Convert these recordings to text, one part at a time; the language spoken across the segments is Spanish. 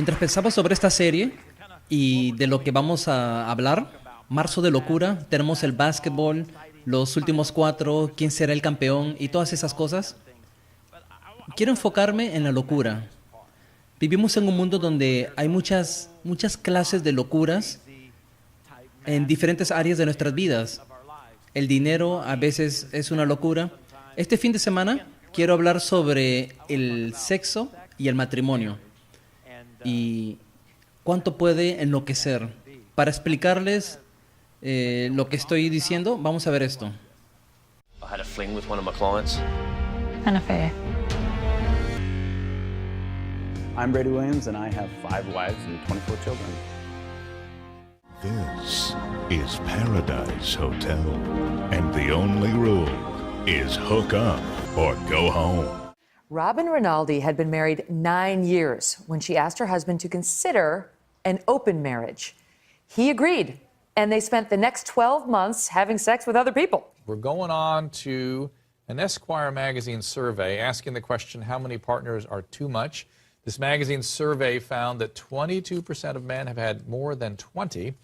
Mientras pensaba sobre esta serie y de lo que vamos a hablar, marzo de locura, tenemos el básquetbol, los últimos cuatro, quién será el campeón y todas esas cosas. Quiero enfocarme en la locura. Vivimos en un mundo donde hay muchas clases de locuras en diferentes áreas de nuestras vidas. El dinero a veces es una locura. Este fin de semana quiero hablar sobre el sexo y el matrimonio y cuánto puede enloquecer. Para explicarles lo que estoy diciendo, vamos a ver esto. I had a fling with one of my clients. An affair. I'm Brady Williams, and I have 5 wives and 24 children. This is Paradise Hotel, and the only rule is hook up or go home. Robin Rinaldi had been married 9 years when she asked her husband to consider an open marriage. He agreed, and they spent the next 12 months having sex with other people. We're going on to an Esquire magazine survey asking the question, how many partners are too much? This magazine survey found that 22% of men have had more than 20.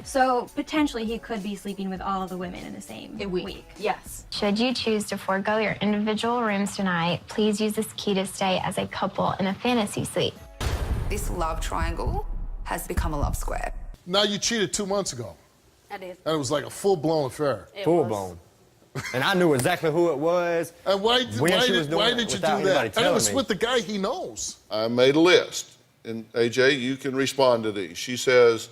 So potentially he could be sleeping with all of the women in the same week. Yes. Should you choose to forego your individual rooms tonight, please use this key to stay as a couple in a fantasy suite. This love triangle has become a love square. Now, you cheated 2 months ago. I did. And it was like a full-blown affair. Full-blown. And I knew exactly who it was. And why did you do that? And it was with the guy he knows. I made a list. And AJ, you can respond to these. She says,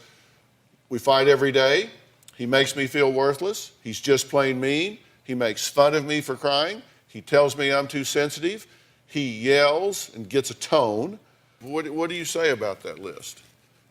we fight every day. He makes me feel worthless. He's just plain mean. He makes fun of me for crying. He tells me I'm too sensitive. He yells and gets a tone. What do you say about that list,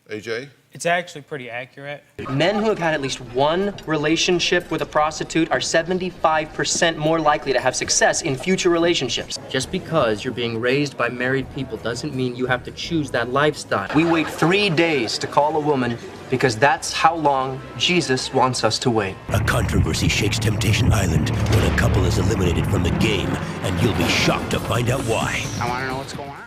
AJ? It's actually pretty accurate. Men who have had at least one relationship with a prostitute are 75% more likely to have success in future relationships. Just because you're being raised by married people doesn't mean you have to choose that lifestyle. We wait 3 days to call a woman because that's how long Jesus wants us to wait. A controversy shakes Temptation Island when a couple is eliminated from the game, and you'll be shocked to find out why. I want to know what's going on.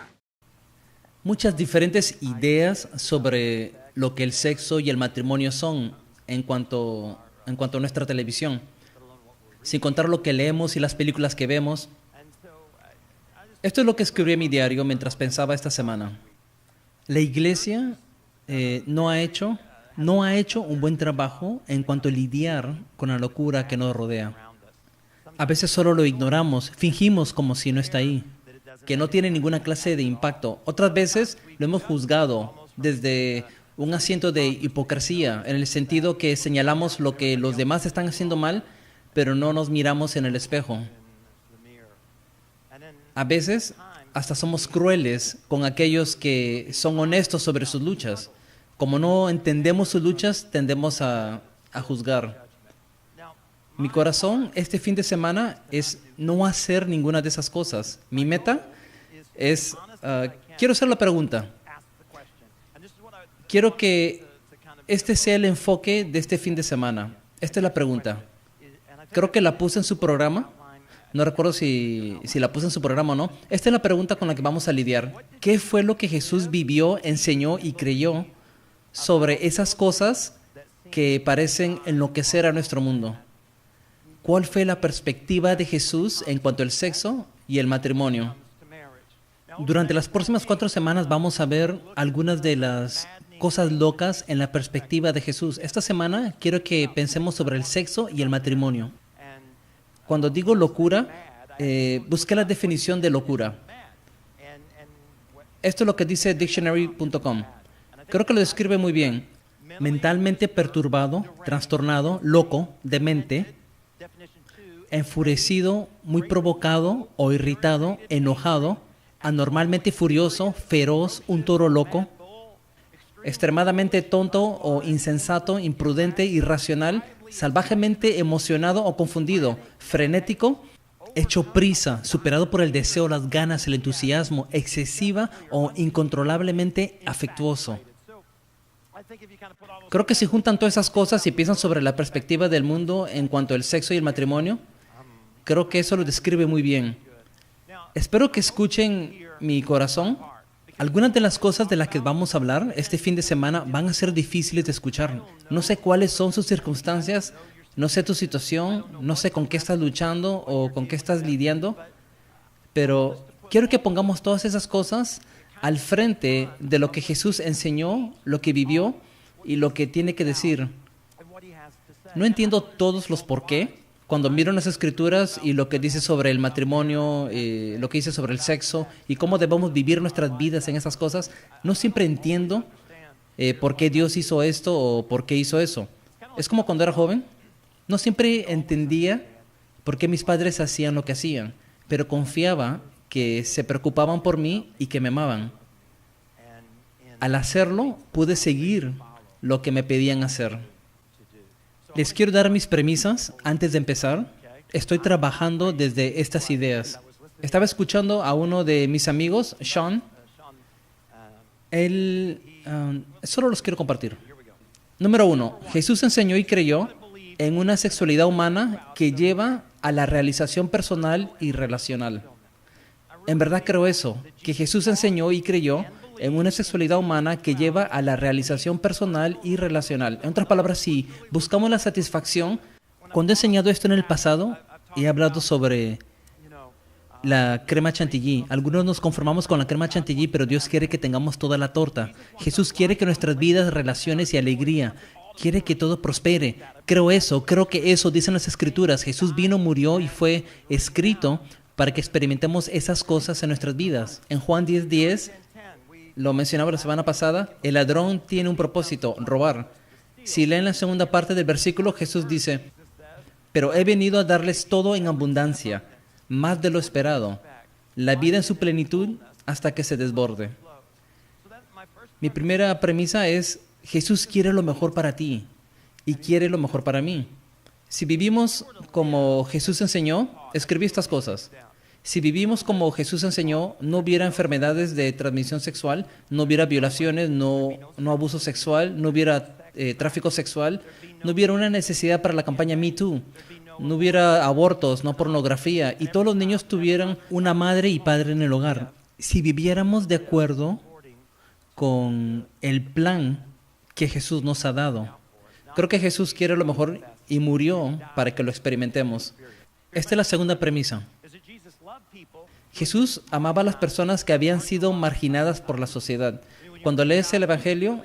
Muchas diferentes ideas sobre lo que el sexo y el matrimonio son en cuanto a nuestra televisión, sin contar lo que leemos y las películas que vemos. Esto es lo que escribí en mi diario mientras pensaba esta semana. La iglesia no ha hecho un buen trabajo en cuanto a lidiar con la locura que nos rodea. A veces solo lo ignoramos, fingimos como si no está ahí, que no tiene ninguna clase de impacto. Otras veces lo hemos juzgado desde un asiento de hipocresía, en el sentido que señalamos lo que los demás están haciendo mal, pero no nos miramos en el espejo. A veces hasta somos crueles con aquellos que son honestos sobre sus luchas. Como no entendemos sus luchas, tendemos a juzgar. Mi corazón este fin de semana es no hacer ninguna de esas cosas. Mi meta es, quiero hacer la pregunta. Quiero que este sea el enfoque de este fin de semana. Esta es la pregunta. Creo que la puse en su programa. No recuerdo si la puse en su programa o no. Esta es la pregunta con la que vamos a lidiar. ¿Qué fue lo que Jesús vivió, enseñó y creyó sobre esas cosas que parecen enloquecer a nuestro mundo? ¿Cuál fue la perspectiva de Jesús en cuanto al sexo y el matrimonio? Durante las próximas 4 semanas vamos a ver algunas de las cosas locas en la perspectiva de Jesús. Esta semana quiero que pensemos sobre el sexo y el matrimonio. Cuando digo locura, busqué la definición de locura. Esto es lo que dice dictionary.com. Creo que lo describe muy bien. Mentalmente perturbado, trastornado, loco, demente, enfurecido, muy provocado o irritado, enojado, anormalmente furioso, feroz, un toro loco, extremadamente tonto o insensato, imprudente, irracional, salvajemente emocionado o confundido, frenético, hecho prisa, superado por el deseo, las ganas, el entusiasmo, excesiva o incontrolablemente afectuoso. Creo que si juntan todas esas cosas y piensan sobre la perspectiva del mundo en cuanto al sexo y el matrimonio, creo que eso lo describe muy bien. Espero que escuchen mi corazón Algunas de las cosas de las que vamos a hablar este fin de semana van a ser difíciles de escuchar. No sé cuáles son sus circunstancias, no sé tu situación, no sé con qué estás luchando o con qué estás lidiando, pero quiero que pongamos todas esas cosas al frente de lo que Jesús enseñó, lo que vivió y lo que tiene que decir. No entiendo todos los por qué. Cuando miro las Escrituras y lo que dice sobre el matrimonio, lo que dice sobre el sexo y cómo debemos vivir nuestras vidas en esas cosas, no siempre entiendo por qué Dios hizo esto o por qué hizo eso. Es como cuando era joven. No siempre entendía por qué mis padres hacían lo que hacían, pero confiaba que se preocupaban por mí y que me amaban. Al hacerlo, pude seguir lo que me pedían hacer. Les quiero dar mis premisas antes de empezar. Estoy trabajando desde estas ideas. Estaba escuchando a uno de mis amigos, Sean. Solo los quiero compartir. Número 1. Jesús enseñó y creyó en una sexualidad humana que lleva a la realización personal y relacional. En verdad creo eso, que Jesús enseñó y creyó en una sexualidad humana que lleva a la realización personal y relacional. En otras palabras, si buscamos la satisfacción, cuando he enseñado esto en el pasado, he hablado sobre la crema chantilly. Algunos nos conformamos con la crema chantilly, pero Dios quiere que tengamos toda la torta. Jesús quiere que nuestras vidas, relaciones y alegría, quiere que todo prospere. Creo eso, creo que eso dicen las Escrituras. Jesús vino, murió y fue escrito para que experimentemos esas cosas en nuestras vidas. En Juan 10:10, lo mencionaba la semana pasada, el ladrón tiene un propósito, robar. Si leen la segunda parte del versículo, Jesús dice, pero he venido a darles todo en abundancia, más de lo esperado, la vida en su plenitud hasta que se desborde. Mi primera premisa es, Jesús quiere lo mejor para ti y quiere lo mejor para mí. Si vivimos como Jesús enseñó, escribí estas cosas. Si vivimos como Jesús enseñó, no hubiera enfermedades de transmisión sexual, no hubiera violaciones, no abuso sexual, no hubiera tráfico sexual, no hubiera una necesidad para la campaña Me Too, no hubiera abortos, no pornografía, y todos los niños tuvieran una madre y padre en el hogar. Si viviéramos de acuerdo con el plan que Jesús nos ha dado. Creo que Jesús quiere lo mejor y murió para que lo experimentemos. Esta es la segunda premisa. Jesús amaba a las personas que habían sido marginadas por la sociedad. Cuando lees el Evangelio,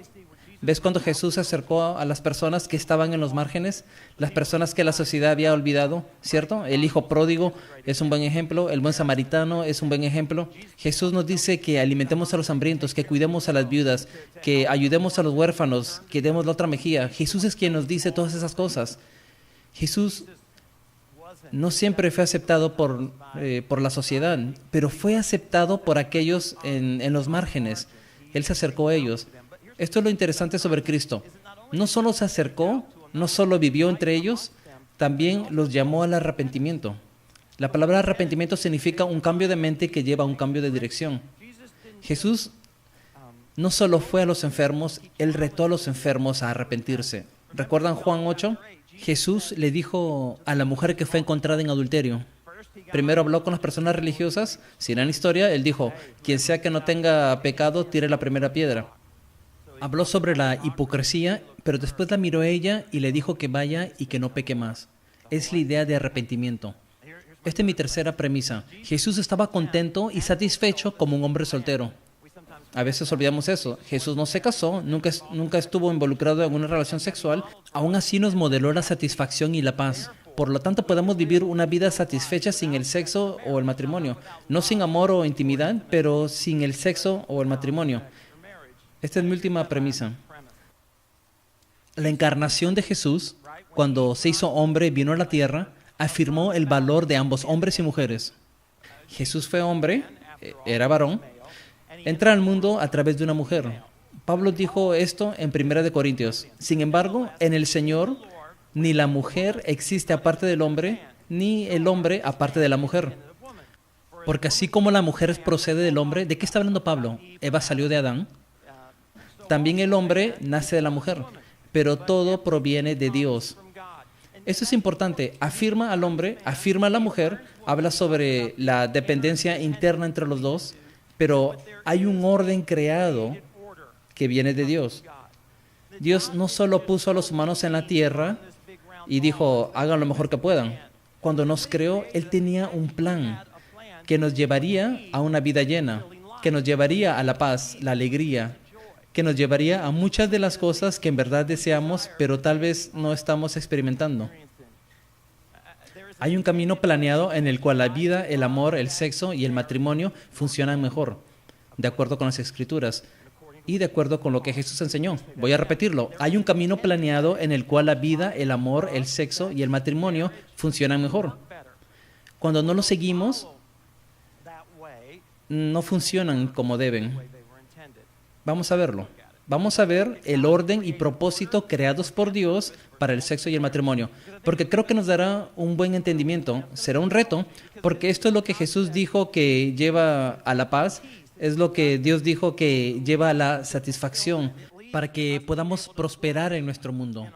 ves cuando Jesús se acercó a las personas que estaban en los márgenes, las personas que la sociedad había olvidado, ¿cierto? El hijo pródigo es un buen ejemplo, el buen samaritano es un buen ejemplo. Jesús nos dice que alimentemos a los hambrientos, que cuidemos a las viudas, que ayudemos a los huérfanos, que demos la otra mejilla. Jesús es quien nos dice todas esas cosas. Jesús no siempre fue aceptado por la sociedad, pero fue aceptado por aquellos en los márgenes. Él se acercó a ellos. Esto es lo interesante sobre Cristo. No solo se acercó, no solo vivió entre ellos, también los llamó al arrepentimiento. La palabra arrepentimiento significa un cambio de mente que lleva a un cambio de dirección. Jesús no solo fue a los enfermos, Él retó a los enfermos a arrepentirse. ¿Recuerdan Juan 8? Jesús le dijo a la mujer que fue encontrada en adulterio. Primero habló con las personas religiosas. Si leen la historia, Él dijo, quien sea que no tenga pecado, tire la primera piedra. Habló sobre la hipocresía, pero después la miró a ella y le dijo que vaya y que no peque más. Es la idea de arrepentimiento. Esta es mi tercera premisa. Jesús estaba contento y satisfecho como un hombre soltero. A veces olvidamos eso. Jesús no se casó, nunca estuvo involucrado en una relación sexual. Aún así nos modeló la satisfacción y la paz. Por lo tanto, podemos vivir una vida satisfecha sin el sexo o el matrimonio. No sin amor o intimidad, pero sin el sexo o el matrimonio. Esta es mi última premisa. La encarnación de Jesús, cuando se hizo hombre y vino a la tierra, afirmó el valor de ambos, hombres y mujeres. Jesús fue hombre, era varón, entra al mundo a través de una mujer. Pablo dijo esto en 1 Corintios. Sin embargo, en el Señor, ni la mujer existe aparte del hombre, ni el hombre aparte de la mujer. Porque así como la mujer procede del hombre, ¿de qué está hablando Pablo? Eva salió de Adán. También el hombre nace de la mujer, pero todo proviene de Dios. Esto es importante. Afirma al hombre, afirma a la mujer, habla sobre la dependencia interna entre los dos, pero hay un orden creado que viene de Dios. Dios no solo puso a los humanos en la tierra y dijo, hagan lo mejor que puedan. Cuando nos creó, Él tenía un plan que nos llevaría a una vida llena, que nos llevaría a la paz, la alegría, que nos llevaría a muchas de las cosas que en verdad deseamos, pero tal vez no estamos experimentando. Hay un camino planeado en el cual la vida, el amor, el sexo y el matrimonio funcionan mejor, de acuerdo con las Escrituras y de acuerdo con lo que Jesús enseñó. Voy a repetirlo. Hay un camino planeado en el cual la vida, el amor, el sexo y el matrimonio funcionan mejor. Cuando no lo seguimos, no funcionan como deben. Vamos a verlo. Vamos a ver el orden y propósito creados por Dios para el sexo y el matrimonio, porque creo que nos dará un buen entendimiento. Será un reto, porque esto es lo que Jesús dijo que lleva a la paz, es lo que Dios dijo que lleva a la satisfacción, para que podamos prosperar en nuestro mundo.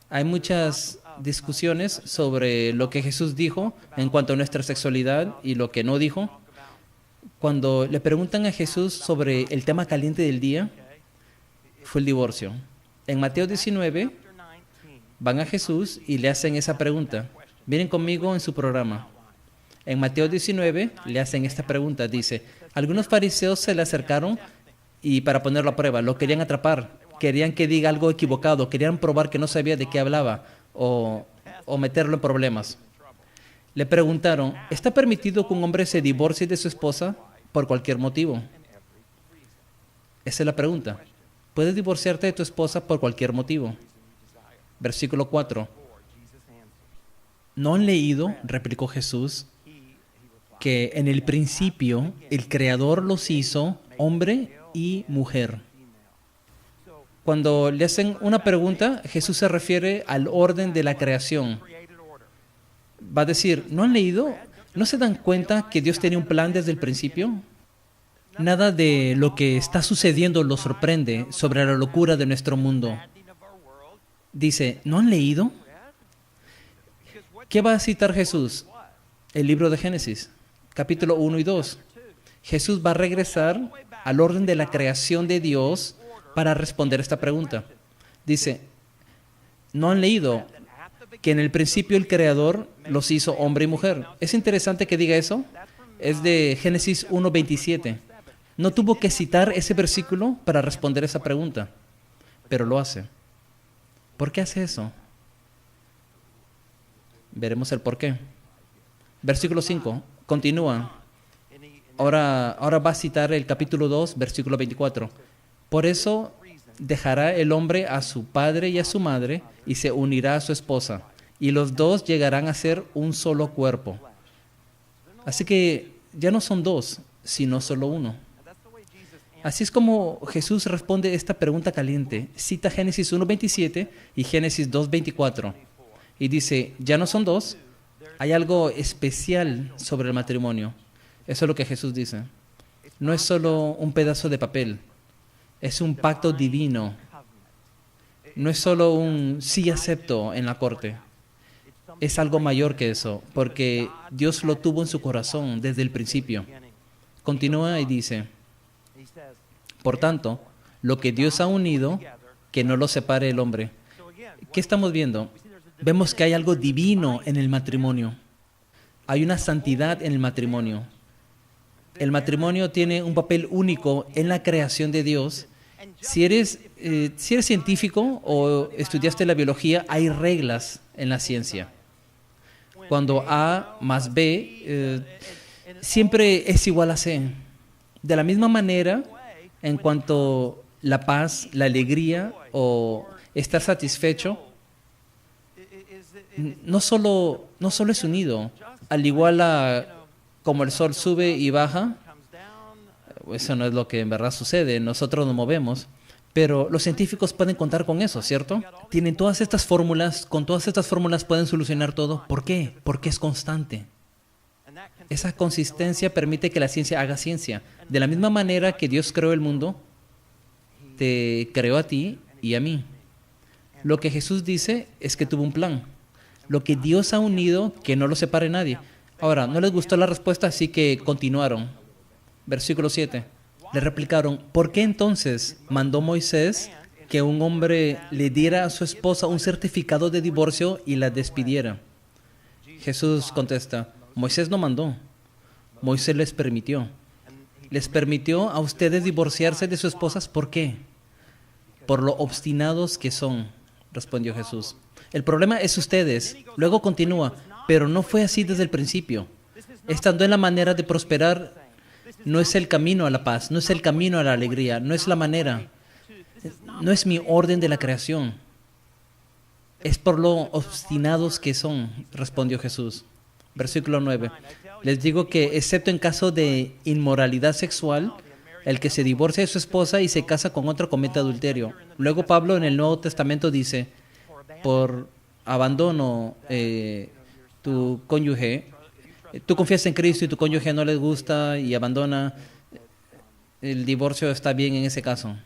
Hay muchas discusiones sobre lo que Jesús dijo en cuanto a nuestra sexualidad y lo que no dijo. Cuando le preguntan a Jesús sobre el tema caliente del día, fue el divorcio. En Mateo 19, van a Jesús y le hacen esa pregunta. Miren conmigo en su programa. En Mateo 19 le hacen esta pregunta. Dice, algunos fariseos se le acercaron y para ponerlo a prueba, lo querían atrapar. Querían que diga algo equivocado. Querían probar que no sabía de qué hablaba o meterlo en problemas. Le preguntaron, ¿está permitido que un hombre se divorcie de su esposa por cualquier motivo? Esa es la pregunta. ¿Puedes divorciarte de tu esposa por cualquier motivo? Versículo 4. ¿No han leído, replicó Jesús, que en el principio el Creador los hizo hombre y mujer? Cuando le hacen una pregunta, Jesús se refiere al orden de la creación. Va a decir, ¿no han leído? ¿No se dan cuenta que Dios tenía un plan desde el principio? Nada de lo que está sucediendo los sorprende sobre la locura de nuestro mundo. Dice, ¿no han leído? ¿Qué va a citar Jesús? El libro de Génesis, capítulo 1 y 2. Jesús va a regresar al orden de la creación de Dios para responder esta pregunta. Dice, ¿no han leído que en el principio el Creador los hizo hombre y mujer? Es interesante que diga eso. Es de Génesis 1:27. No tuvo que citar ese versículo para responder esa pregunta, pero lo hace. ¿Por qué hace eso? Veremos el por qué. Versículo 5. Continúa. Ahora va a citar el capítulo 2, versículo 24. Por eso dejará el hombre a su padre y a su madre y se unirá a su esposa, y los dos llegarán a ser un solo cuerpo. Así que ya no son dos, sino solo uno. Así es como Jesús responde esta pregunta caliente. Cita Génesis 1:27 y Génesis 2:24. Y dice, ya no son dos, hay algo especial sobre el matrimonio. Eso es lo que Jesús dice. No es solo un pedazo de papel, es un pacto divino. No es solo un sí acepto en la corte. Es algo mayor que eso, porque Dios lo tuvo en su corazón desde el principio. Continúa y dice, por tanto, lo que Dios ha unido, que no lo separe el hombre. ¿Qué estamos viendo? Vemos que hay algo divino en el matrimonio. Hay una santidad en el matrimonio. El matrimonio tiene un papel único en la creación de Dios. Si eres científico o estudiaste la biología, hay reglas en la ciencia. Cuando A más B siempre es igual a C. De la misma manera, en cuanto la paz, la alegría o estar satisfecho, no solo es unido. Al igual como el sol sube y baja, eso no es lo que en verdad sucede, nosotros nos movemos, pero los científicos pueden contar con eso, ¿cierto? Tienen todas estas fórmulas, con todas estas fórmulas pueden solucionar todo. ¿Por qué? Porque es constante. Esa consistencia permite que la ciencia haga ciencia. De la misma manera que Dios creó el mundo, te creó a ti y a mí. Lo que Jesús dice es que tuvo un plan. Lo que Dios ha unido, que no lo separe nadie. Ahora, no les gustó la respuesta, así que continuaron. Versículo 7. Le replicaron, ¿por qué entonces mandó Moisés que un hombre le diera a su esposa un certificado de divorcio y la despidiera? Jesús contesta, Moisés no mandó, Moisés les permitió. Les permitió a ustedes divorciarse de sus esposas, ¿por qué? Por lo obstinados que son, respondió Jesús. El problema es ustedes. Luego continúa, pero no fue así desde el principio. Estando en la manera de prosperar, no es el camino a la paz, no es el camino a la alegría, no es la manera, no es mi orden de la creación. Es por lo obstinados que son, respondió Jesús. Versículo 9. Les digo que, excepto en caso de inmoralidad sexual, el que se divorcia de su esposa y se casa con otra comete adulterio. Luego Pablo en el Nuevo Testamento dice, por abandono tu cónyuge, tú confiesas en Cristo y tu cónyuge no les gusta y abandona, el divorcio está bien en ese caso.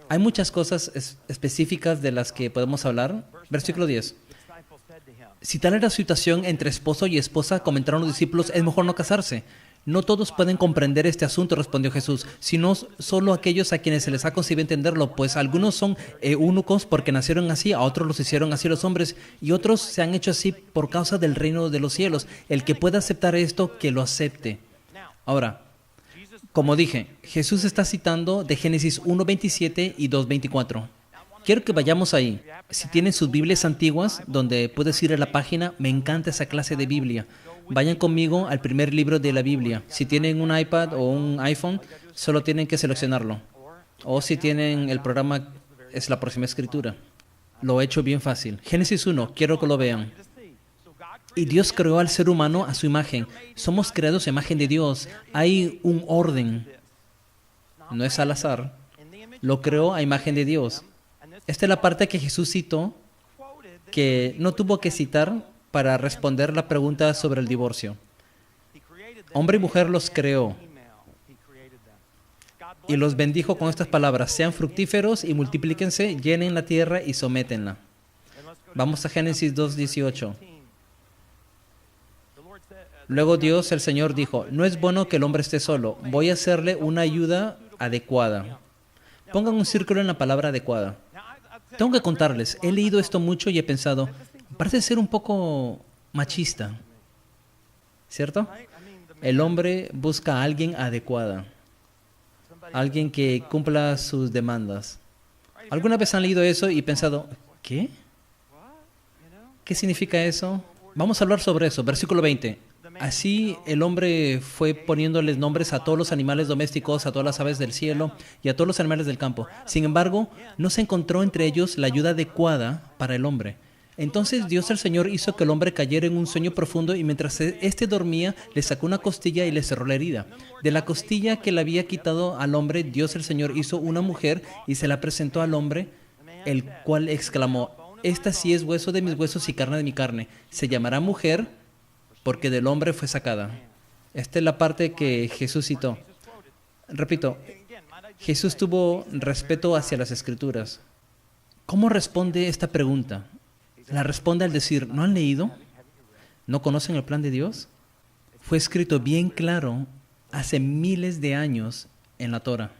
Hay muchas cosas específicas de las que podemos hablar. Versículo 10. Si tal era la situación entre esposo y esposa, comentaron los discípulos, es mejor no casarse. No todos pueden comprender este asunto, respondió Jesús, sino solo aquellos a quienes se les ha concebido entenderlo, pues algunos son eunucos porque nacieron así, a otros los hicieron así los hombres, y otros se han hecho así por causa del reino de los cielos. El que pueda aceptar esto, que lo acepte. Ahora, como dije, Jesús está citando de Génesis 1:27 y 2:24. Quiero que vayamos ahí. Si tienen sus Biblias antiguas, donde puedes ir a la página, me encanta esa clase de Biblia. Vayan conmigo al primer libro de la Biblia. Si tienen un iPad o un iPhone, solo tienen que seleccionarlo. O si tienen el programa, es la próxima escritura. Lo he hecho bien fácil. Génesis 1, quiero que lo vean. Y Dios creó al ser humano a su imagen. Somos creados a imagen de Dios. Hay un orden. No es al azar. Lo creó a imagen de Dios. Esta es la parte que Jesús citó, que no tuvo que citar para responder la pregunta sobre el divorcio. Hombre y mujer los creó y los bendijo con estas palabras: sean fructíferos y multiplíquense, llenen la tierra y sométenla. Vamos a Génesis 2:18. Luego Dios, el Señor, dijo, no es bueno que el hombre esté solo, voy a hacerle una ayuda adecuada. Pongan un círculo en la palabra adecuada. Tengo que contarles, he leído esto mucho y he pensado, parece ser un poco machista, ¿cierto? El hombre busca a alguien adecuada, alguien que cumpla sus demandas. ¿Alguna vez han leído eso y pensado, ¿qué? ¿Qué significa eso? Vamos a hablar sobre eso. Versículo 20. Así el hombre fue poniéndoles nombres a todos los animales domésticos, a todas las aves del cielo y a todos los animales del campo. Sin embargo, no se encontró entre ellos la ayuda adecuada para el hombre. Entonces Dios el Señor hizo que el hombre cayera en un sueño profundo y mientras éste dormía, le sacó una costilla y le cerró la herida. De la costilla que le había quitado al hombre, Dios el Señor hizo una mujer y se la presentó al hombre, el cual exclamó, esta sí es hueso de mis huesos y carne de mi carne. Se llamará mujer porque del hombre fue sacada. Esta es la parte que Jesús citó. Repito, Jesús tuvo respeto hacia las Escrituras. ¿Cómo responde esta pregunta? La responde al decir, ¿no han leído? ¿No conocen el plan de Dios? Fue escrito bien claro hace miles de años en la Torah.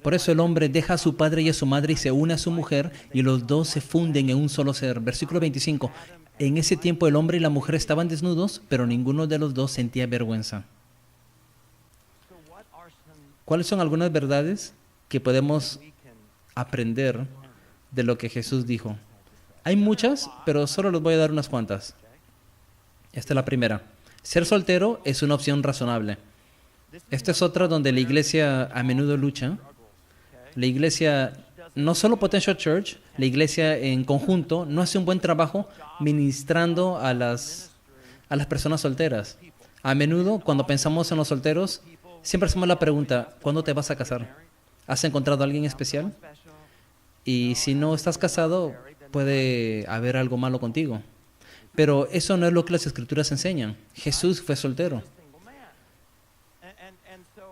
Por eso el hombre deja a su padre y a su madre y se une a su mujer y los dos se funden en un solo ser. Versículo 25. En ese tiempo el hombre y la mujer estaban desnudos, pero ninguno de los dos sentía vergüenza. ¿Cuáles son algunas verdades que podemos aprender de lo que Jesús dijo? Hay muchas, pero solo les voy a dar unas cuantas. Esta es la primera. Ser soltero es una opción razonable. Esta es otra donde la iglesia a menudo lucha. La iglesia, no solo Potential Church, la iglesia en conjunto no hace un buen trabajo ministrando a las personas solteras. A menudo, cuando pensamos en los solteros, siempre hacemos la pregunta, ¿cuándo te vas a casar? ¿Has encontrado a alguien especial? Y si no estás casado, puede haber algo malo contigo. Pero eso no es lo que las Escrituras enseñan. Jesús fue soltero.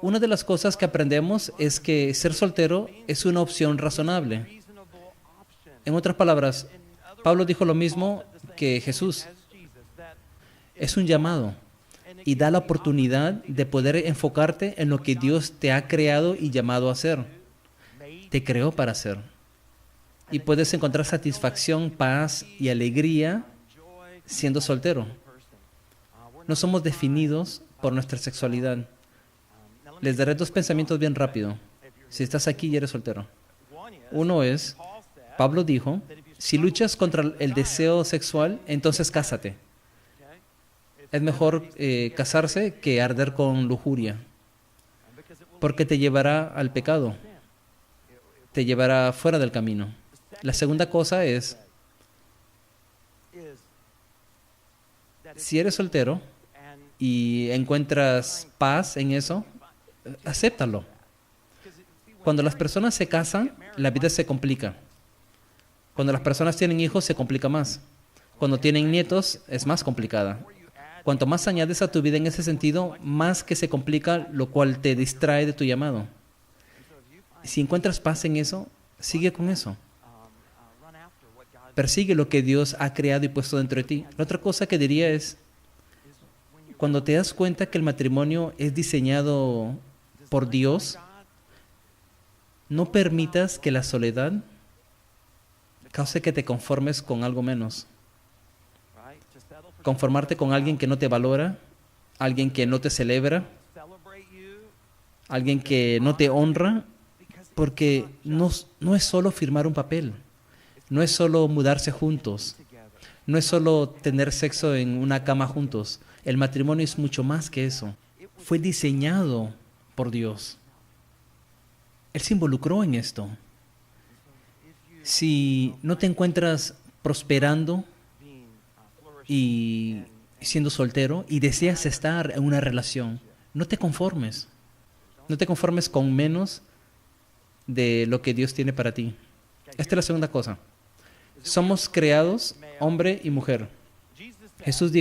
Una de las cosas que aprendemos es que ser soltero es una opción razonable. En otras palabras, Pablo dijo lo mismo que Jesús. Es un llamado. y da la oportunidad de poder enfocarte en lo que Dios te ha creado y llamado a hacer. Te creó para hacer. Y puedes encontrar satisfacción, paz y alegría siendo soltero. No somos definidos por nuestra sexualidad. Les daré dos pensamientos bien rápido. Si estás aquí y eres soltero. Uno es, Pablo dijo, si luchas contra el deseo sexual, entonces cásate. Es mejor casarse que arder con lujuria, porque te llevará al pecado, te llevará fuera del camino. La segunda cosa es, si eres soltero y encuentras paz en eso, acéptalo. Cuando las personas se casan, la vida se complica. Cuando las personas tienen hijos, se complica más. Cuando tienen nietos, es más complicada. Cuanto más añades a tu vida en ese sentido, más que se complica, lo cual te distrae de tu llamado. Si encuentras paz en eso, sigue con eso. Persigue lo que Dios ha creado y puesto dentro de ti. La otra cosa que diría es, cuando te das cuenta que el matrimonio es diseñado por Dios, no permitas que la soledad cause que te conformes con algo menos. Conformarte con alguien que no te valora, alguien que no te celebra, alguien que no te honra, porque no es solo firmar un papel, no es solo mudarse juntos, no es solo tener sexo en una cama juntos. El matrimonio es mucho más que eso. Fue diseñado por Dios. Él se involucró en esto. Si no te encuentras prosperando y siendo soltero y deseas estar en una relación, no te conformes. No te conformes con menos de lo que Dios tiene para ti. Esta es la segunda cosa. Somos creados hombre y mujer. Jesús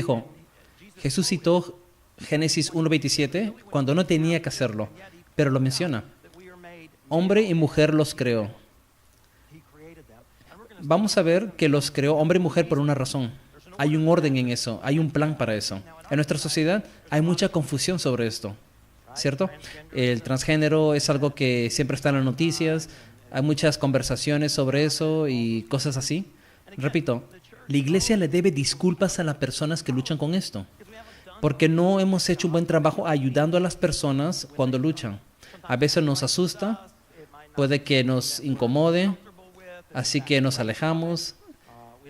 citó Génesis 1:27 cuando no tenía que hacerlo, pero lo menciona. Hombre y mujer los creó. Vamos a ver que los creó hombre y mujer por una razón. Hay un orden en eso, hay un plan para eso. En nuestra sociedad hay mucha confusión sobre esto, ¿cierto? El transgénero es algo que siempre está en las noticias, hay muchas conversaciones sobre eso y cosas así. Repito, la iglesia le debe disculpas a las personas que luchan con esto, porque no hemos hecho un buen trabajo ayudando a las personas cuando luchan. A veces nos asusta, puede que nos incomode, así que nos alejamos,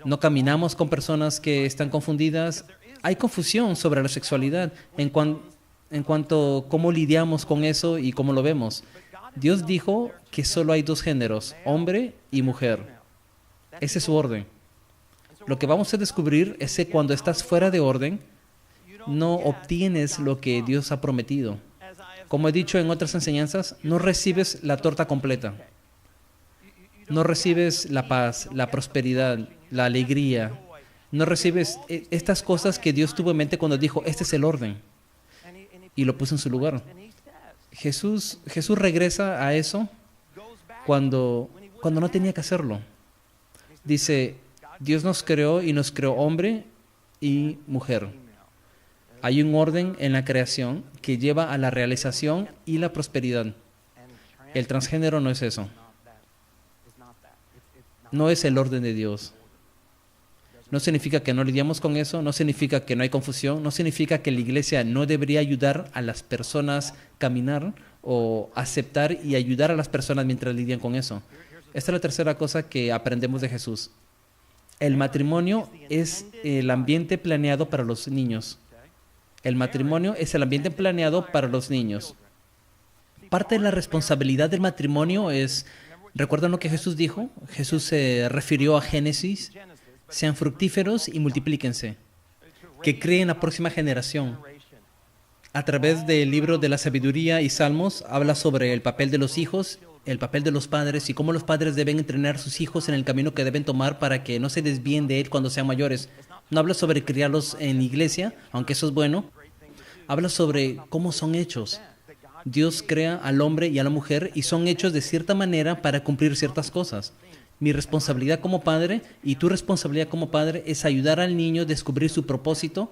no caminamos con personas que están confundidas. Hay confusión sobre la sexualidad en cuanto a cómo lidiamos con eso y cómo lo vemos. Dios dijo que solo hay dos géneros, hombre y mujer. Ese es su orden. Lo que vamos a descubrir es que cuando estás fuera de orden, no obtienes lo que Dios ha prometido. Como he dicho en otras enseñanzas, no recibes la torta completa. No recibes la paz, la prosperidad, la alegría. No recibes estas cosas que Dios tuvo en mente cuando dijo, este es el orden. Y lo puso en su lugar. Jesús regresa a eso cuando no tenía que hacerlo. Dice, Dios nos creó y nos creó hombre y mujer. Hay un orden en la creación que lleva a la realización y la prosperidad. El transgénero no es eso. No es el orden de Dios. No significa que no lidiamos con eso, no significa que no hay confusión, no significa que la iglesia no debería ayudar a las personas a caminar o aceptar y ayudar a las personas mientras lidian con eso. Esta es la tercera cosa que aprendemos de Jesús. El matrimonio es el ambiente planeado para los niños. El matrimonio es el ambiente planeado para los niños. Parte de la responsabilidad del matrimonio es, ¿recuerdan lo que Jesús dijo? Jesús se refirió a Génesis. Sean fructíferos y multiplíquense. Que creen la próxima generación. A través del libro de la sabiduría y Salmos, habla sobre el papel de los hijos, el papel de los padres y cómo los padres deben entrenar a sus hijos en el camino que deben tomar para que no se desvíen de él cuando sean mayores. No habla sobre criarlos en la iglesia, aunque eso es bueno. Habla sobre cómo son hechos. Dios crea al hombre y a la mujer y son hechos de cierta manera para cumplir ciertas cosas. Mi responsabilidad como padre y tu responsabilidad como padre es ayudar al niño a descubrir su propósito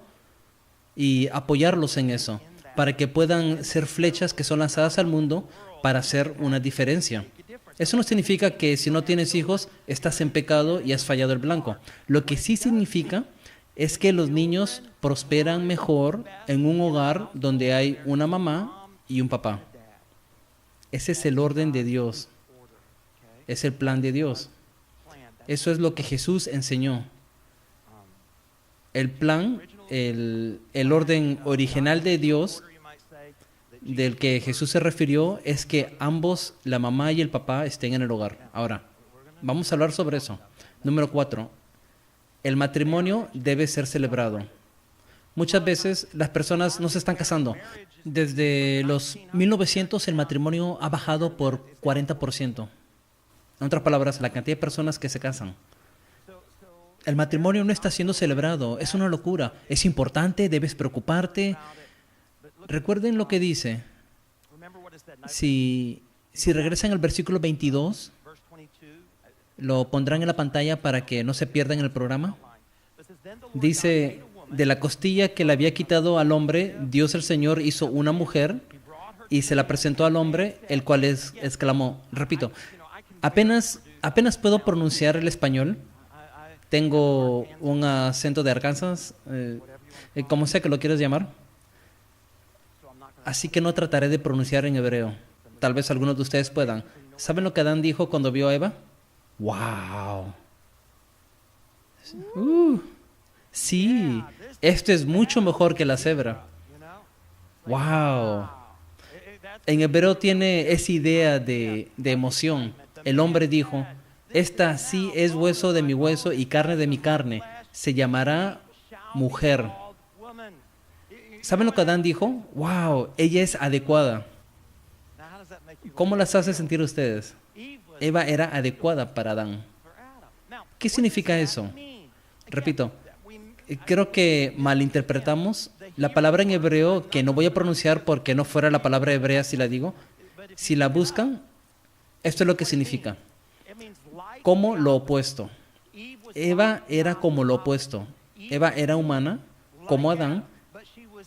y apoyarlos en eso, para que puedan ser flechas que son lanzadas al mundo para hacer una diferencia. Eso no significa que si no tienes hijos estás en pecado y has fallado el blanco. Lo que sí significa es que los niños prosperan mejor en un hogar donde hay una mamá y un papá. Ese es el orden de Dios. Es el plan de Dios. Eso es lo que Jesús enseñó. El plan, el orden original de Dios, del que Jesús se refirió, es que ambos, la mamá y el papá, estén en el hogar. Ahora, vamos a hablar sobre eso. Número 4. El matrimonio debe ser celebrado. Muchas veces las personas no se están casando. Desde los 1900 el matrimonio ha bajado por 40%. En otras palabras, la cantidad de personas que se casan. El matrimonio no está siendo celebrado. Es una locura. Es importante, debes preocuparte. Recuerden lo que dice. Si regresan al versículo 22, lo pondrán en la pantalla para que no se pierdan en el programa. Dice, de la costilla que le había quitado al hombre, Dios el Señor hizo una mujer y se la presentó al hombre, el cual exclamó, repito, apenas puedo pronunciar el español. Tengo un acento de Arkansas, como sea que lo quieras llamar. Así que no trataré de pronunciar en hebreo. Tal vez algunos de ustedes puedan. ¿Saben lo que Adán dijo cuando vio a Eva? ¡Wow! Sí, esto es mucho mejor que la cebra. ¡Wow! En hebreo tiene esa idea de emoción. El hombre dijo, esta sí es hueso de mi hueso y carne de mi carne. Se llamará mujer. ¿Saben lo que Adán dijo? ¡Wow! Ella es adecuada. ¿Cómo las hace sentir ustedes? Eva era adecuada para Adán. ¿Qué significa eso? Repito, creo que malinterpretamos la palabra en hebreo, que no voy a pronunciar porque no fuera la palabra hebrea si la digo. Si la buscan, esto es lo que significa. Como lo opuesto. Eva era como lo opuesto. Eva era humana, como Adán,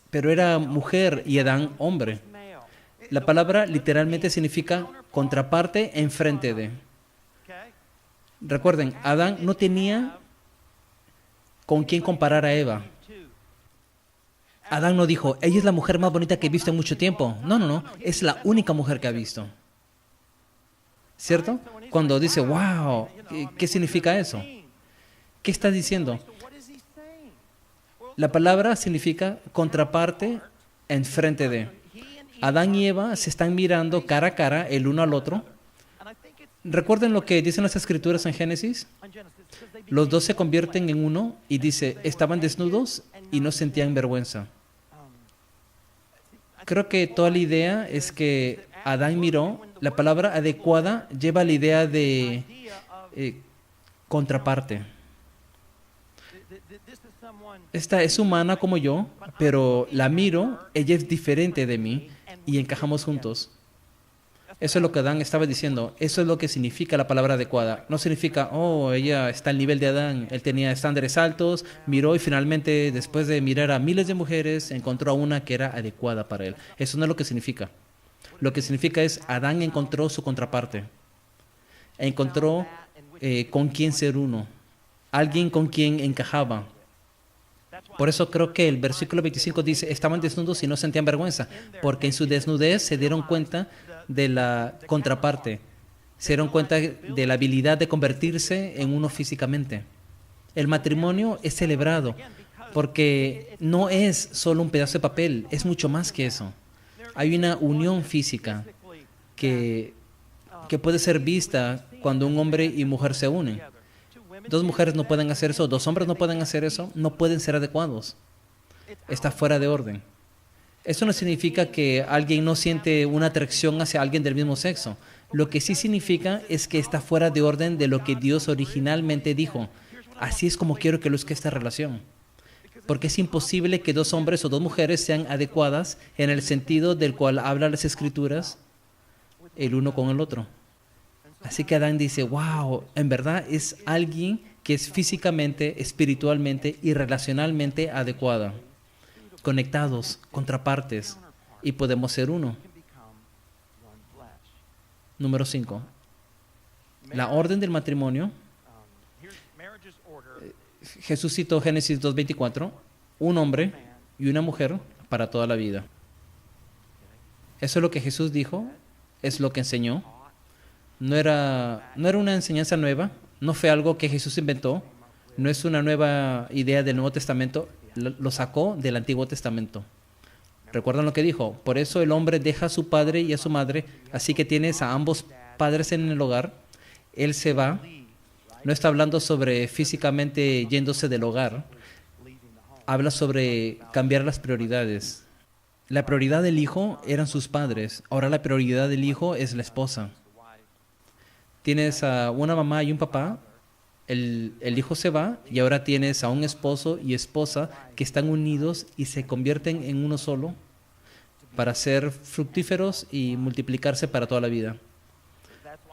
pero era mujer y Adán hombre. La palabra literalmente significa contraparte enfrente de. Recuerden, Adán no tenía con quién comparar a Eva. Adán no dijo, ella es la mujer más bonita que he visto en mucho tiempo. No, es la única mujer que ha visto. ¿Cierto? Cuando dice, wow, ¿qué significa eso? ¿Qué está diciendo? La palabra significa contraparte enfrente de. Adán y Eva se están mirando cara a cara el uno al otro. ¿Recuerden lo que dicen las escrituras en Génesis? Los dos se convierten en uno y dice, estaban desnudos y no sentían vergüenza. Creo que toda la idea es que Adán miró, la palabra adecuada lleva la idea de contraparte. Esta es humana como yo, pero la miro, ella es diferente de mí y encajamos juntos. Eso es lo que Adán estaba diciendo. Eso es lo que significa la palabra adecuada. No significa, oh, ella está al nivel de Adán. Él tenía estándares altos, miró y finalmente, después de mirar a miles de mujeres, encontró a una que era adecuada para él. Eso no es lo que significa. Lo que significa es, Adán encontró su contraparte. Encontró con quién ser uno. Alguien con quien encajaba. Por eso creo que el versículo 25 dice, estaban desnudos y no sentían vergüenza, porque en su desnudez se dieron cuenta de la contraparte, se dieron cuenta de la habilidad de convertirse en uno físicamente. El matrimonio es celebrado porque no es solo un pedazo de papel, es mucho más que eso. Hay una unión física que puede ser vista cuando un hombre y mujer se unen. Dos mujeres no pueden hacer eso, dos hombres no pueden hacer eso, no pueden ser adecuados. Está fuera de orden. Eso no significa que alguien no siente una atracción hacia alguien del mismo sexo. Lo que sí significa es que está fuera de orden de lo que Dios originalmente dijo. Así es como quiero que luzca esta relación. Porque es imposible que dos hombres o dos mujeres sean adecuadas en el sentido del cual hablan las Escrituras, el uno con el otro. Así que Adán dice, wow, en verdad es alguien que es físicamente, espiritualmente y relacionalmente adecuada. conectados, contrapartes, y podemos ser uno. Número 5. La orden del matrimonio. Jesús citó Génesis 2:24, un hombre y una mujer para toda la vida. Eso es lo que Jesús dijo, es lo que enseñó. No era una enseñanza nueva, no fue algo que Jesús inventó, no es una nueva idea del Nuevo Testamento, lo sacó del Antiguo Testamento. ¿Recuerdan lo que dijo? Por eso el hombre deja a su padre y a su madre, así que tienes a ambos padres en el hogar, él se va. No está hablando sobre físicamente yéndose del hogar, habla sobre cambiar las prioridades. La prioridad del hijo eran sus padres, ahora la prioridad del hijo es la esposa. Tienes a una mamá y un papá, el hijo se va y ahora tienes a un esposo y esposa que están unidos y se convierten en uno solo para ser fructíferos y multiplicarse para toda la vida.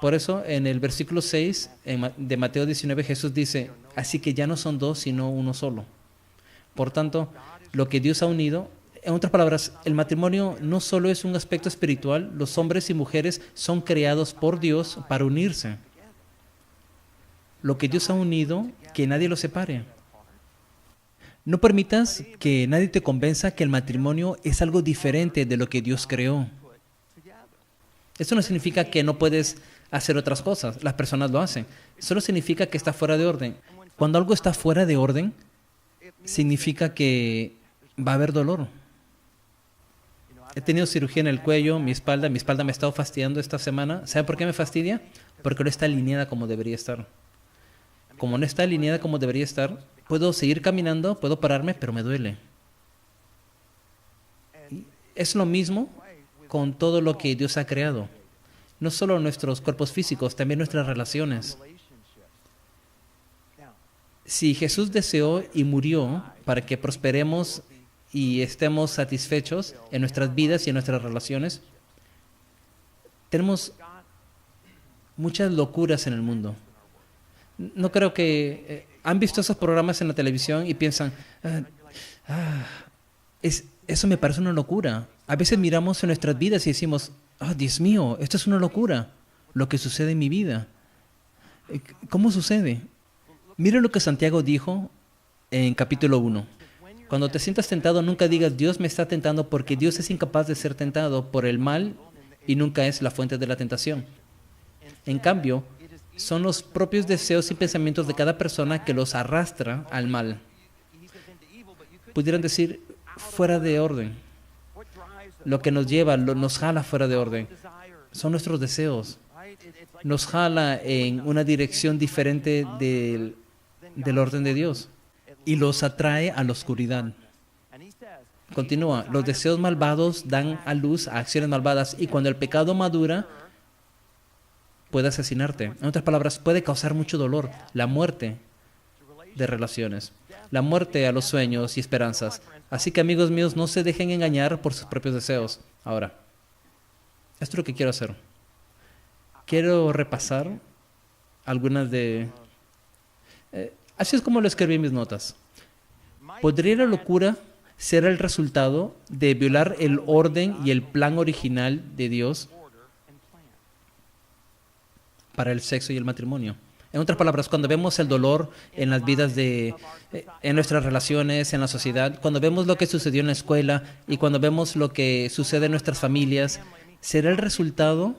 Por eso en el versículo 6 de Mateo 19 Jesús dice, así que ya no son dos sino uno solo. Por tanto, lo que Dios ha unido, en otras palabras, el matrimonio no solo es un aspecto espiritual, los hombres y mujeres son creados por Dios para unirse. Lo que Dios ha unido, que nadie lo separe. No permitas que nadie te convenza que el matrimonio es algo diferente de lo que Dios creó. Eso no significa que no puedes hacer otras cosas, las personas lo hacen. Solo significa que está fuera de orden. Cuando algo está fuera de orden, significa que va a haber dolor. He tenido cirugía en el cuello, mi espalda me ha estado fastidiando esta semana. ¿Sabe por qué me fastidia? Porque no está alineada como debería estar. Como no está alineada como debería estar, puedo seguir caminando, puedo pararme, pero me duele. Y es lo mismo con todo lo que Dios ha creado. No solo nuestros cuerpos físicos, también nuestras relaciones. Si Jesús deseó y murió para que prosperemos y estemos satisfechos en nuestras vidas y en nuestras relaciones, tenemos muchas locuras en el mundo. No creo que han visto esos programas en la televisión y piensan, eso me parece una locura. A veces miramos en nuestras vidas y decimos, Dios mío, esto es una locura, lo que sucede en mi vida. ¿Cómo sucede? Mira lo que Santiago dijo en capítulo 1. Cuando te sientas tentado, nunca digas, Dios me está tentando, porque Dios es incapaz de ser tentado por el mal y nunca es la fuente de la tentación. En cambio, son los propios deseos y pensamientos de cada persona que los arrastra al mal. Pudieran decir, fuera de orden. Lo que nos lleva, nos jala fuera de orden. Son nuestros deseos. Nos jala en una dirección diferente del orden de Dios. Y los atrae a la oscuridad. Continúa, los deseos malvados dan a luz a acciones malvadas y cuando el pecado madura, puede asesinarte. En otras palabras, puede causar mucho dolor, la muerte de relaciones, la muerte a los sueños y esperanzas. Así que, amigos míos, no se dejen engañar por sus propios deseos. Ahora, esto es lo que quiero hacer. Quiero repasar algunas de... así es como lo escribí en mis notas. ¿Podría la locura ser el resultado de violar el orden y el plan original de Dios para el sexo y el matrimonio? En otras palabras, cuando vemos el dolor en las vidas en nuestras relaciones, en la sociedad, cuando vemos lo que sucedió en la escuela y cuando vemos lo que sucede en nuestras familias, ¿será el resultado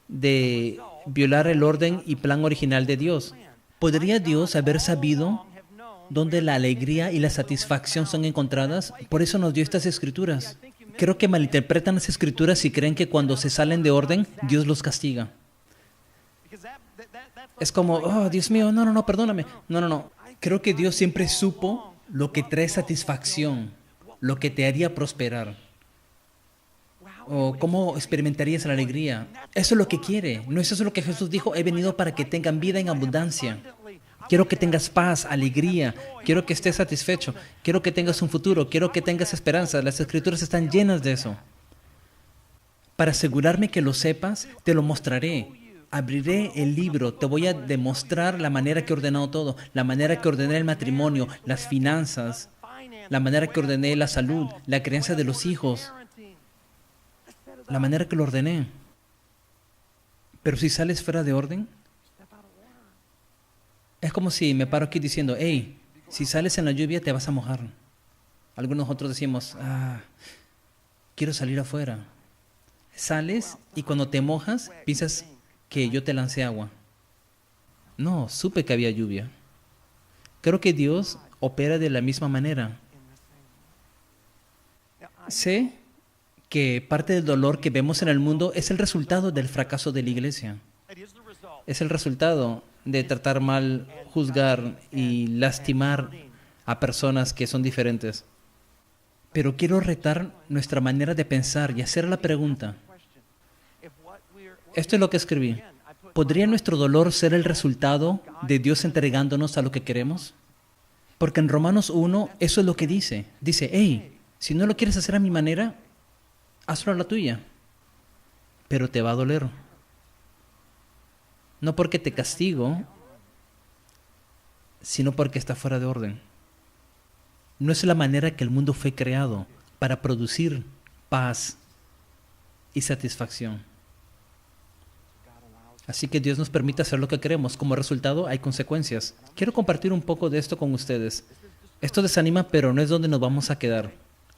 de violar el orden y plan original de Dios? ¿Podría Dios haber sabido dónde la alegría y la satisfacción son encontradas? Por eso nos dio estas escrituras. Creo que malinterpretan las escrituras y creen que cuando se salen de orden, Dios los castiga. Es como, Dios mío, no, perdóname. No. Creo que Dios siempre supo lo que trae satisfacción, lo que te haría prosperar. O cómo experimentarías la alegría. Eso es lo que quiere. ¿No es eso lo que Jesús dijo? He venido para que tengan vida en abundancia. Quiero que tengas paz, alegría. Quiero que estés satisfecho. Quiero que tengas un futuro. Quiero que tengas esperanza. Las escrituras están llenas de eso. Para asegurarme que lo sepas, te lo mostraré. Abriré el libro, te voy a demostrar la manera que he ordenado todo, la manera que ordené el matrimonio, las finanzas, la manera que ordené la salud, la crianza de los hijos, la manera que lo ordené. Pero si sales fuera de orden, es como si me paro aquí diciendo, hey, si sales en la lluvia te vas a mojar. Algunos otros decimos, quiero salir afuera. Sales y cuando te mojas piensas que yo te lancé agua. No, supe que había lluvia. Creo que Dios opera de la misma manera. Sé que parte del dolor que vemos en el mundo es el resultado del fracaso de la iglesia. Es el resultado de tratar mal, juzgar y lastimar a personas que son diferentes. Pero quiero retar nuestra manera de pensar y hacer la pregunta. Esto es lo que escribí. ¿Podría nuestro dolor ser el resultado de Dios entregándonos a lo que queremos? Porque en Romanos 1 eso es lo que dice. Dice, hey, si no lo quieres hacer a mi manera, hazlo a la tuya. Pero te va a doler. No porque te castigo, sino porque está fuera de orden. No es la manera que el mundo fue creado para producir paz y satisfacción. Así que Dios nos permite hacer lo que queremos. Como resultado, hay consecuencias. Quiero compartir un poco de esto con ustedes. Esto desanima, pero no es donde nos vamos a quedar.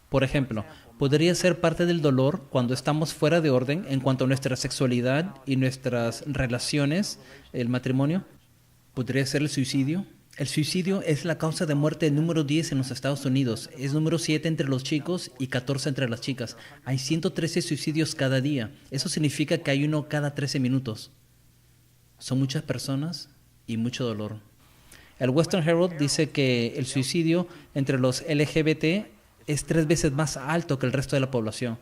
Por ejemplo, podría ser parte del dolor cuando estamos fuera de orden en cuanto a nuestra sexualidad y nuestras relaciones, el matrimonio. Podría ser el suicidio. El suicidio es la causa de muerte número 10 en los Estados Unidos. Es número 7 entre los chicos y 14 entre las chicas. Hay 113 suicidios cada día. Eso significa que hay uno cada 13 minutos. Son muchas personas y mucho dolor. El Western Herald dice que el suicidio entre los LGBT es 3 veces más alto que el resto de la población.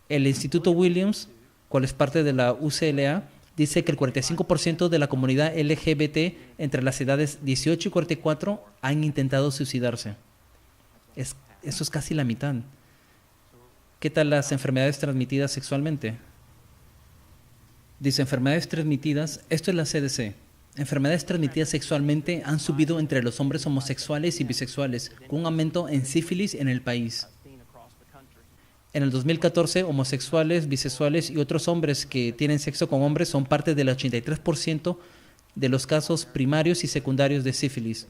El Instituto Williams, cual es parte de la UCLA, dice que el 45% de la comunidad LGBT entre las edades 18 y 44 han intentado suicidarse. Eso es casi la mitad. ¿Qué tal las enfermedades transmitidas sexualmente? Dice, enfermedades transmitidas, esto es la CDC. Enfermedades transmitidas sexualmente han subido entre los hombres homosexuales y bisexuales, con un aumento en sífilis en el país. En el 2014, homosexuales, bisexuales y otros hombres que tienen sexo con hombres son parte del 83% de los casos primarios y secundarios de sífilis.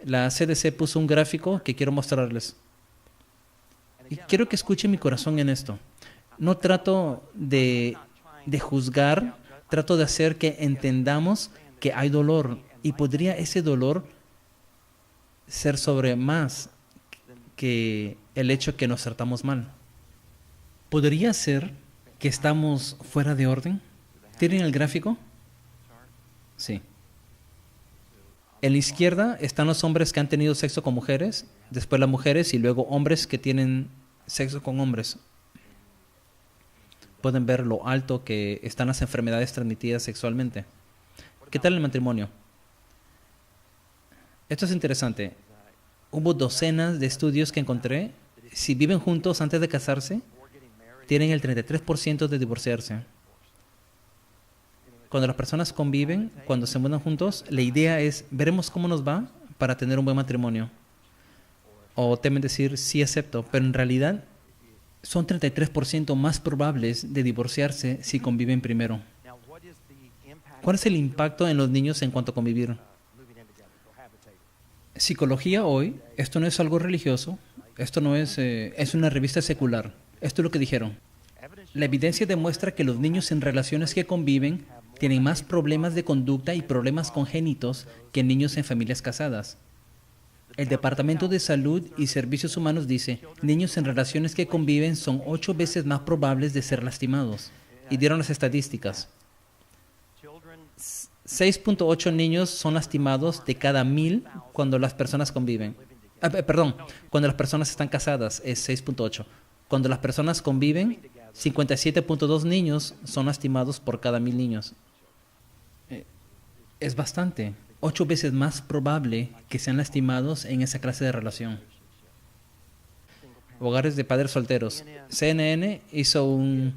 La CDC puso un gráfico que quiero mostrarles. Y quiero que escuchen mi corazón en esto. No trato de juzgar, trato de hacer que entendamos que hay dolor y podría ese dolor ser sobre más que el hecho que nos tratamos mal. ¿Podría ser que estamos fuera de orden? ¿Tienen el gráfico? Sí. En la izquierda están los hombres que han tenido sexo con mujeres, después las mujeres y luego hombres que tienen sexo con hombres. Pueden ver lo alto que están las enfermedades transmitidas sexualmente. ¿Qué tal el matrimonio? Esto es interesante. Hubo docenas de estudios que encontré. Si viven juntos antes de casarse, tienen el 33% de divorciarse. Cuando las personas conviven, cuando se mudan juntos, la idea es, veremos cómo nos va para tener un buen matrimonio. O temen decir, sí acepto, pero en realidad son 33% más probables de divorciarse si conviven primero. ¿Cuál es el impacto en los niños en cuanto a convivir? Psicología hoy, esto no es algo religioso, esto no es, es una revista secular. Esto es lo que dijeron. La evidencia demuestra que los niños en relaciones que conviven tienen más problemas de conducta y problemas congénitos que niños en familias casadas. El Departamento de Salud y Servicios Humanos dice, niños en relaciones que conviven son 8 veces más probables de ser lastimados. Y dieron las estadísticas. 6.8 niños son lastimados de cada 1000 cuando las personas conviven. Cuando las personas están casadas es 6.8. Cuando las personas conviven, 57.2 niños son lastimados por cada 1000 niños. Es bastante. 8 veces más probable que sean lastimados en esa clase de relación. Hogares de padres solteros. CNN hizo un,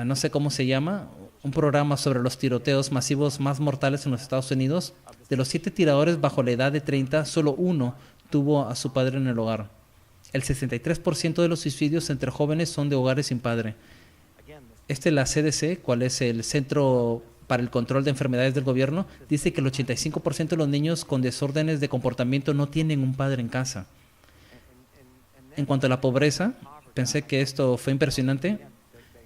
no sé cómo se llama, un programa sobre los tiroteos masivos más mortales en los Estados Unidos. De los 7 tiradores bajo la edad de 30, solo uno tuvo a su padre en el hogar. El 63% de los suicidios entre jóvenes son de hogares sin padre. La CDC, ¿cuál es el Centro para el Control de Enfermedades del Gobierno? Dice que el 85% de los niños con desórdenes de comportamiento no tienen un padre en casa. En cuanto a la pobreza, pensé que esto fue impresionante.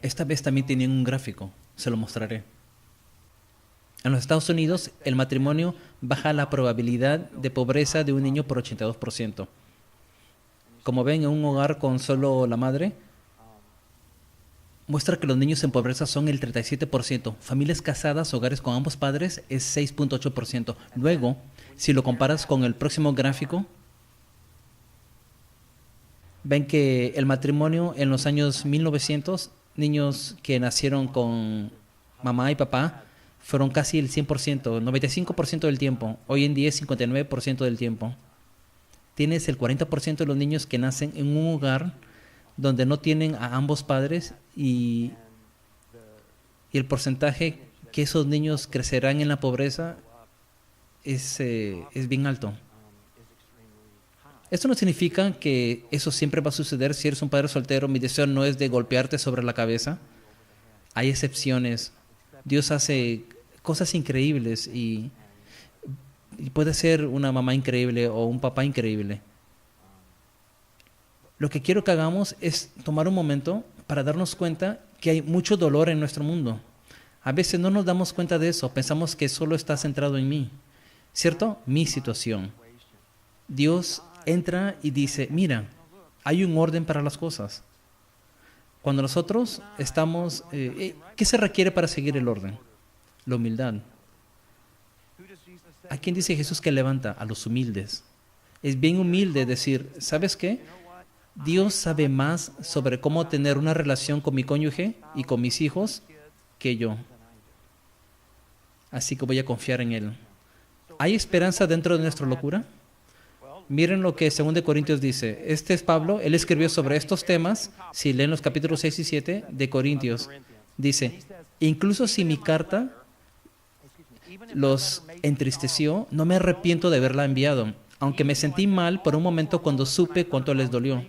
Esta vez también tenían un gráfico, se lo mostraré. En los Estados Unidos, el matrimonio baja la probabilidad de pobreza de un niño por 82%. Como ven, en un hogar con solo la madre, muestra que los niños en pobreza son el 37%. Familias casadas, hogares con ambos padres, es 6.8%. Luego, si lo comparas con el próximo gráfico, ven que el matrimonio en los años 1900, niños que nacieron con mamá y papá, fueron casi el 100%, 95% del tiempo. Hoy en día es 59% del tiempo. Tienes el 40% de los niños que nacen en un hogar donde no tienen a ambos padres y el porcentaje que esos niños crecerán en la pobreza es bien alto. Esto no significa que eso siempre va a suceder. Si eres un padre soltero, mi deseo no es de golpearte sobre la cabeza. Hay excepciones. Dios hace cosas increíbles y puede ser una mamá increíble o un papá increíble. Lo que quiero que hagamos es tomar un momento para darnos cuenta que hay mucho dolor en nuestro mundo. A veces no nos damos cuenta de eso, pensamos que solo está centrado en mí, ¿cierto? Mi situación. Dios entra y dice, mira, hay un orden para las cosas. Cuando nosotros estamos, ¿qué se requiere para seguir el orden? La humildad. ¿A quién dice Jesús que levanta? A los humildes. Es bien humilde decir, ¿sabes qué? Dios sabe más sobre cómo tener una relación con mi cónyuge y con mis hijos que yo. Así que voy a confiar en Él. ¿Hay esperanza dentro de nuestra locura? Miren lo que 2 Corintios dice. Este es Pablo, él escribió sobre estos temas, si leen los capítulos 6 y 7 de Corintios. Dice, incluso si mi carta los entristeció, no me arrepiento de haberla enviado, aunque me sentí mal por un momento cuando supe cuánto les dolió.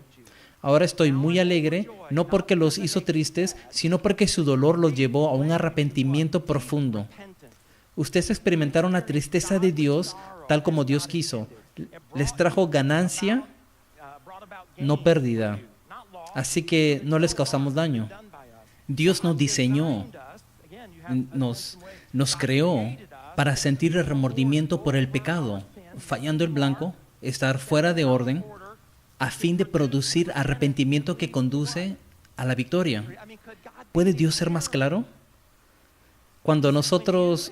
Ahora estoy muy alegre, no porque los hizo tristes, sino porque su dolor los llevó a un arrepentimiento profundo. Ustedes experimentaron la tristeza de Dios tal como Dios quiso. Les trajo ganancia, no pérdida. Así que no les causamos daño. Dios nos diseñó, nos creó para sentir el remordimiento por el pecado, fallando el blanco, estar fuera de orden, a fin de producir arrepentimiento que conduce a la victoria. ¿Puede Dios ser más claro? Cuando nosotros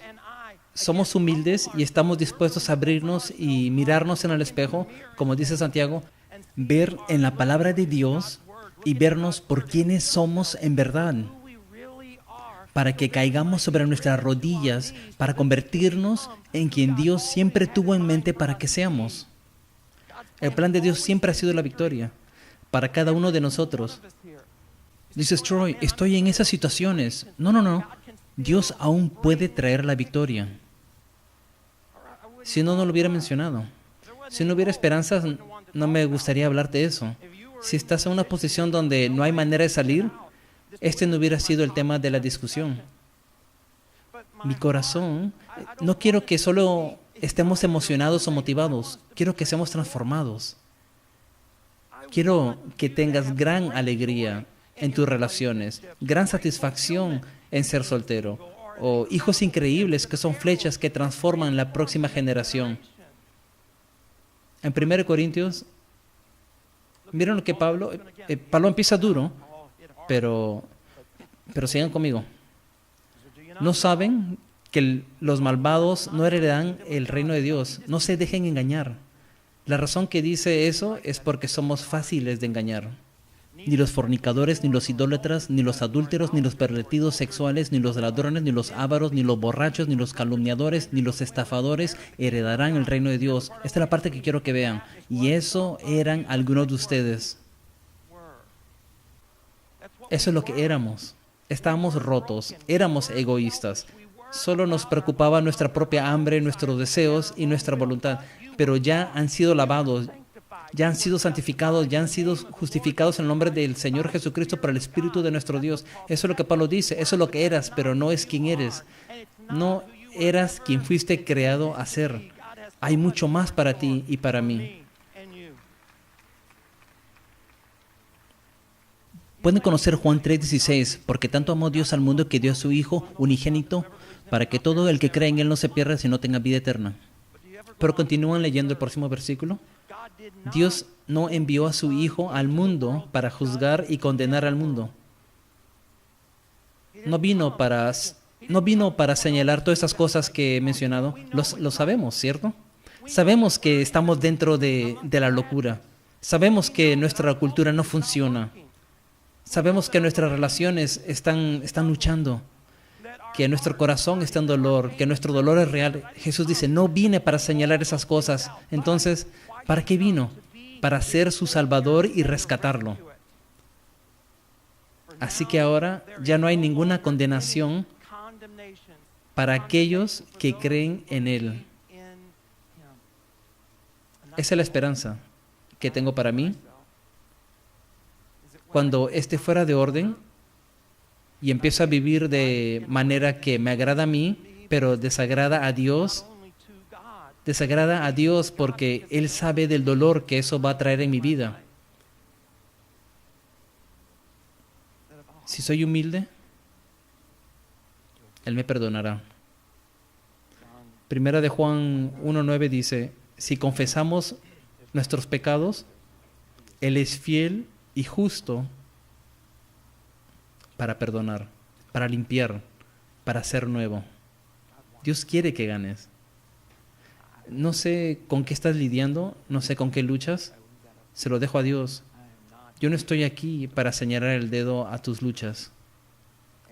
somos humildes y estamos dispuestos a abrirnos y mirarnos en el espejo, como dice Santiago, ver en la palabra de Dios y vernos por quienes somos en verdad, para que caigamos sobre nuestras rodillas, para convertirnos en quien Dios siempre tuvo en mente para que seamos. El plan de Dios siempre ha sido la victoria para cada uno de nosotros. Dices, Troy, estoy en esas situaciones. No. Dios aún puede traer la victoria. Si no, no lo hubiera mencionado. Si no hubiera esperanzas, no me gustaría hablarte de eso. Si estás en una posición donde no hay manera de salir, este no hubiera sido el tema de la discusión. Mi corazón, no quiero que solo estemos emocionados o motivados. Quiero que seamos transformados. Quiero que tengas gran alegría en tus relaciones, gran satisfacción en ser soltero, o hijos increíbles que son flechas que transforman la próxima generación. En 1 Corintios, miren lo que Pablo empieza duro, pero sigan conmigo. ¿No saben que los malvados no heredarán el reino de Dios? No se dejen engañar. La razón que dice eso es porque somos fáciles de engañar. Ni los fornicadores, ni los idólatras, ni los adúlteros, ni los pervertidos sexuales, ni los ladrones, ni los ávaros, ni los borrachos, ni los calumniadores, ni los estafadores heredarán el reino de Dios. Esta es la parte que quiero que vean. Y eso eran algunos de ustedes. Eso es lo que éramos. Estábamos rotos, éramos egoístas. Solo nos preocupaba nuestra propia hambre, nuestros deseos y nuestra voluntad. Pero ya han sido lavados, ya han sido santificados, ya han sido justificados en el nombre del Señor Jesucristo por el Espíritu de nuestro Dios. Eso es lo que Pablo dice, eso es lo que eras, pero no es quien eres. No eras quien fuiste creado a ser. Hay mucho más para ti y para mí. Pueden conocer Juan 3:16, porque tanto amó Dios al mundo que dio a su Hijo unigénito, para que todo el que cree en Él no se pierda, sino tenga vida eterna. Pero continúan leyendo el próximo versículo. Dios no envió a su Hijo al mundo para juzgar y condenar al mundo. No vino para señalar todas esas cosas que he mencionado. Lo sabemos, ¿cierto? Sabemos que estamos dentro de la locura. Sabemos que nuestra cultura no funciona. Sabemos que nuestras relaciones están luchando, que nuestro corazón está en dolor, que nuestro dolor es real. Jesús dice, no vine para señalar esas cosas. Entonces, ¿para qué vino? Para ser su Salvador y rescatarlo. Así que ahora ya no hay ninguna condenación para aquellos que creen en Él. Esa es la esperanza que tengo para mí. Cuando esté fuera de orden y empiezo a vivir de manera que me agrada a mí, pero desagrada a Dios porque Él sabe del dolor que eso va a traer en mi vida. Si soy humilde, Él me perdonará. Primera de Juan 1:9 dice, si confesamos nuestros pecados, Él es fiel y justo para perdonar, para limpiar, para ser nuevo. Dios quiere que ganes. No sé con qué estás lidiando, no sé con qué luchas, se lo dejo a Dios. Yo no estoy aquí para señalar el dedo a tus luchas,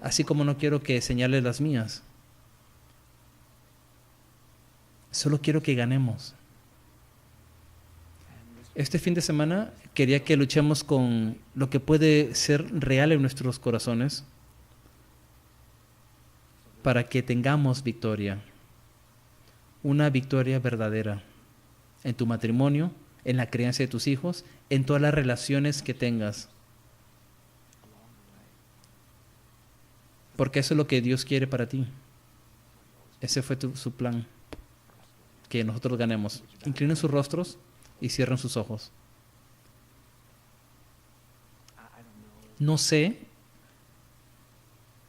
así como no quiero que señales las mías. Solo quiero que ganemos. Este fin de semana quería que luchemos con lo que puede ser real en nuestros corazones para que tengamos victoria. Una victoria verdadera en tu matrimonio, en la crianza de tus hijos, en todas las relaciones que tengas. Porque eso es lo que Dios quiere para ti. Ese fue su plan, que nosotros ganemos. Inclinen sus rostros y cierren sus ojos. No sé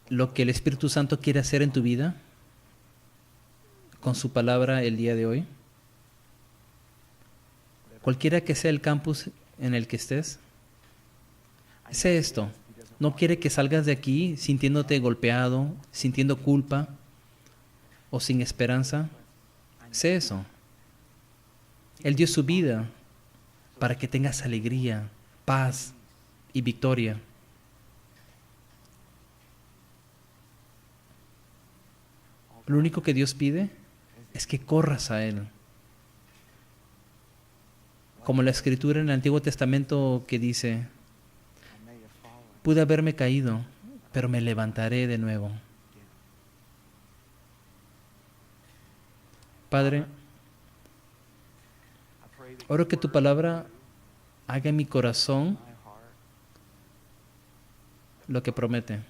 lo que el Espíritu Santo quiere hacer en tu vida con su palabra el día de hoy. Cualquiera que sea el campus en el que estés, sé esto. No quiere que salgas de aquí sintiéndote golpeado, sintiendo culpa o sin esperanza. Sé eso. Él dio su vida para que tengas alegría, paz y victoria. Lo único que Dios pide es que corras a Él. Como la Escritura en el Antiguo Testamento que dice, pude haberme caído, pero me levantaré de nuevo. Padre, oro que tu palabra haga en mi corazón lo que promete.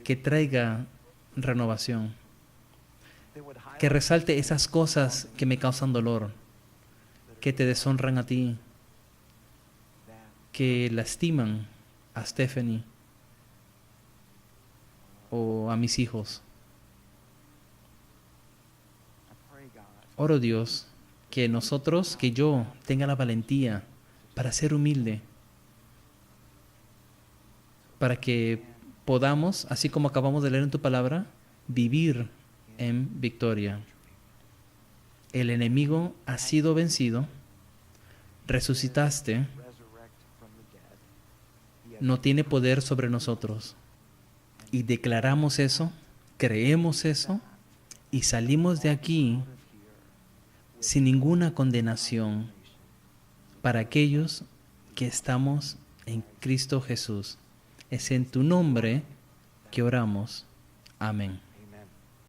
Que traiga renovación. Que resalte esas cosas que me causan dolor, que te deshonran a ti, que lastiman a Stephanie o a mis hijos. Oro, Dios, que yo tenga la valentía para ser humilde, para que podamos, así como acabamos de leer en tu palabra, vivir en victoria. El enemigo ha sido vencido, resucitaste, no tiene poder sobre nosotros. Y declaramos eso, creemos eso, y salimos de aquí sin ninguna condenación para aquellos que estamos en Cristo Jesús. Es en tu nombre que oramos. Amén.